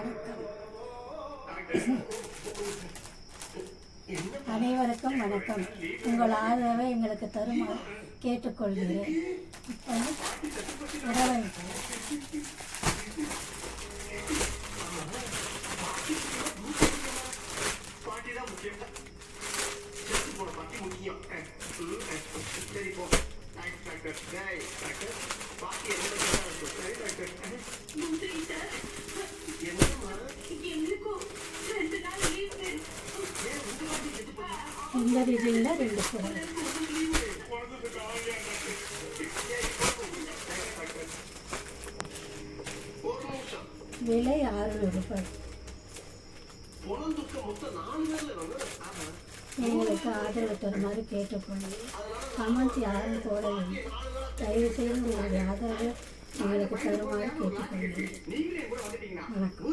வணக்கம். அனைவருக்கும் வணக்கம். உங்கள் ஆதரவை எங்களுக்கு தருமாறு கேட்டுக்கொள்கிறேன். இந்த வீதியில் 2 குரல். விலை 600 ரூபாய். எங்களுக்கு ஆதரவு தருமாறு கேட்டுக்கொள்கிறேன். கமெண்ட் யாரும் போடவில்லை. தயவு செய்து உங்களுடைய ஆதரவு எங்களுக்கு தருமாறு கேட்டுக்கொள்கிறேன். வணக்கம்.